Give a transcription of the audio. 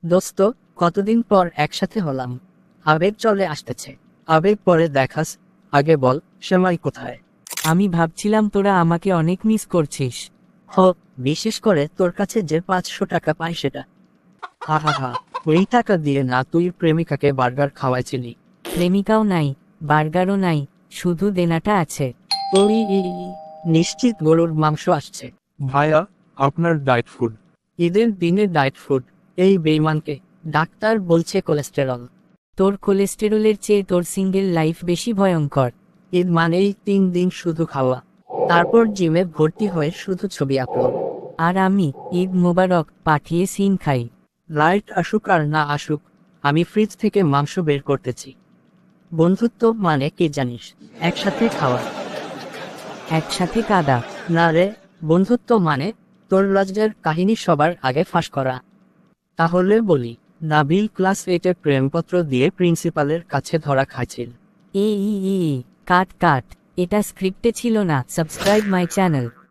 দোস্ত, কতদিন পর একসাথে হলাম। আবেগ চলে আসতেছে। আবেগ পরে দেখাস, আগে বল সেমাই কোথায়? আমি ভাবছিলাম তোরা আমাকে অনেক মিস করছিস। হ, বিশেষ করে তোর কাছে যে 500 টাকা পাই সেটা। হা হা হা, ওই টাকা দিয়ে না তুই প্রেমিকাকে বার্গার খাওয়াইছিলি? প্রেমিকাও নাই, বার্গারও নাই, শুধু দেনাটা আছে। ওই নিশ্চিত গরুর মাংস আসছে। ভাইয়া, আপনার ডায়েট ফুড। ঈদের দিনে ডায়েট ফুড? এই বেইমানকে! ডাক্তার বলছে কোলেস্টেরল। তোর কোলেস্টেরলের চেয়ে তোর সিঙ্গেল লাইফ বেশি ভয়ঙ্কর। ঈদ মানেই 3 দিন শুধু খাওয়া, তারপর জিমে ভর্তি হয়ে শুধু ছবি আপলোড। আর আমি ঈদ মোবারক পাঠিয়ে সিন খাই। লাইট আসুক আর না আসুক, আমি ফ্রিজ থেকে মাংস বের করতেছি। বন্ধুত্ব মানে কি জানিস? একসাথে খাওয়া। একসাথে কাদা। না রে, বন্ধুত্ব মানে তোর লজ্জার কাহিনী সবার আগে ফাঁস করা। তাহলে বলি, নাবিল ক্লাস 8-এ প্রেমপত্র দিয়ে প্রিন্সিপালের কাছে ধরা খাইছিল। কাট কাট, এটা স্ক্রিপ্টে ছিল না। Subscribe my channel.